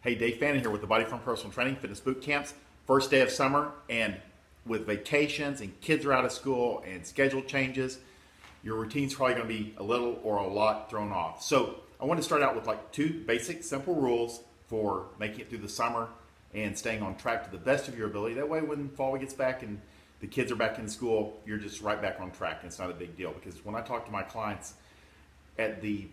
Hey, Dave Fannin here with the Body Form Personal Training Fitness Boot Camps. First day of summer, and with vacations and kids are out of school and schedule changes, your routine's probably going to be a little or a lot thrown off. So I want to start out with like 2 basic, simple rules for making it through the summer and staying on track to the best of your ability. That way when fall gets back and the kids are back in school, you're just right back on track, and it's not a big deal. Because when I talk to my clients at the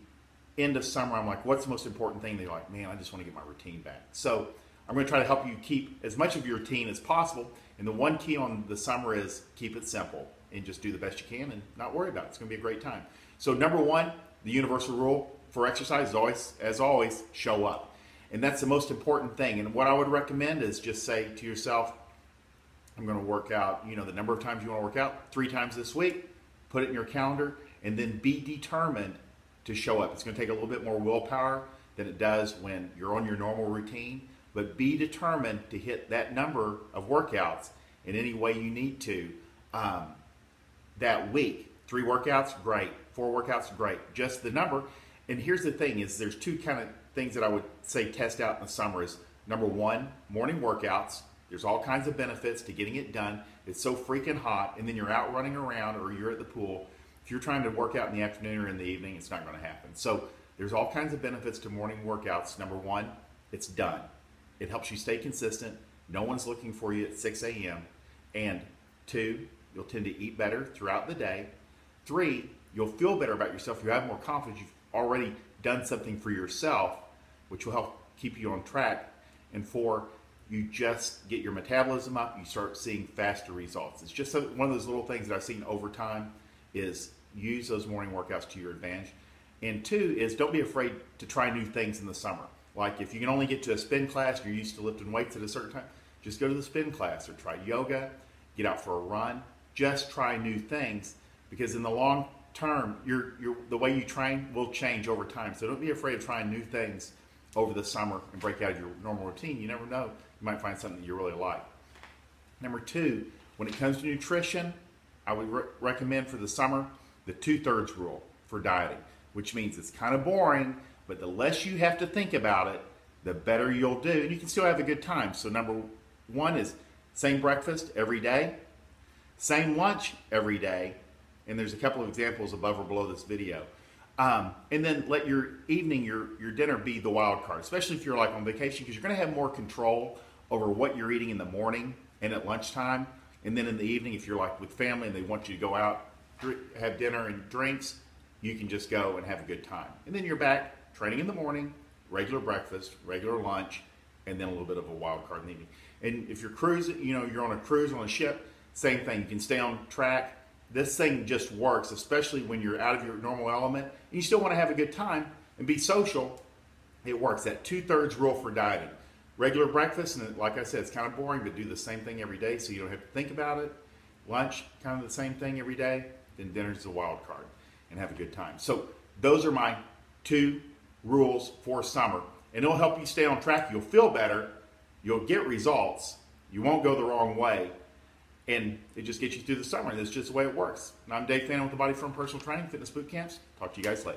end of summer, I'm like, what's the most important thing? They're like, man, I just want to get my routine back. So I'm going to try to help you keep as much of your routine as possible. And the one key on the summer is keep it simple and just do the best you can and not worry about it. It's going to be a great time. So number 1, the universal rule for exercise is always, as always, show up. And that's the most important thing. And what I would recommend is just say to yourself, I'm going to work out, the number of times you want to work out, 3 times this week, put it in your calendar, and then be determined to show up. It's going to take a little bit more willpower than it does when you're on your normal routine, but be determined to hit that number of workouts in any way you need to that week. 3 workouts, great. 4 workouts, great. Just the number. And here's the thing is there's 2 kind of things that I would say test out in the summer is, number 1, morning workouts. There's all kinds of benefits to getting it done. It's so freaking hot, and then you're out running around or you're at the pool. If you're trying to work out in the afternoon or in the evening, it's not going to happen. So there's all kinds of benefits to morning workouts. Number 1, it's done. It helps you stay consistent. No one's looking for you at 6 a.m. And 2, you'll tend to eat better throughout the day. 3, you'll feel better about yourself. You have more confidence. You've already done something for yourself, which will help keep you on track. And 4, you just get your metabolism up. You start seeing faster results. It's just one of those little things that I've seen over time is use those morning workouts to your advantage. And 2 is don't be afraid to try new things in the summer. Like if you can only get to a spin class, you're used to lifting weights at a certain time, just go to the spin class or try yoga, get out for a run. Just try new things, because in the long term, the way you train will change over time. So don't be afraid of trying new things over the summer and break out of your normal routine. You never know, you might find something that you really like. Number 2, when it comes to nutrition, I would recommend for the summer the 2/3 rule for dieting, which means it's kind of boring, but the less you have to think about it, the better you'll do, and you can still have a good time. So number 1 is same breakfast every day, same lunch every day, and there's a couple of examples above or below this video. And then let your evening, your dinner be the wild card, especially if you're like on vacation, because you're going to have more control over what you're eating in the morning and at lunchtime. And then in the evening, if you're like with family and they want you to go out, have dinner and drinks, you can just go and have a good time. And then you're back training in the morning, regular breakfast, regular lunch, and then a little bit of a wild card in the evening. And if you're cruising, you're on a cruise on a ship, same thing. You can stay on track. This thing just works, especially when you're out of your normal element and you still want to have a good time and be social. It works. That 2/3 rule for dieting. Regular breakfast, and like I said, it's kind of boring, but do the same thing every day so you don't have to think about it. Lunch, kind of the same thing every day. Then dinner's the wild card, and have a good time. So those are my 2 rules for summer, and it'll help you stay on track. You'll feel better. You'll get results. You won't go the wrong way, and it just gets you through the summer. That's just the way it works. And I'm Dave Fannin with the Body Form Personal Training Fitness Boot Camps. Talk to you guys later.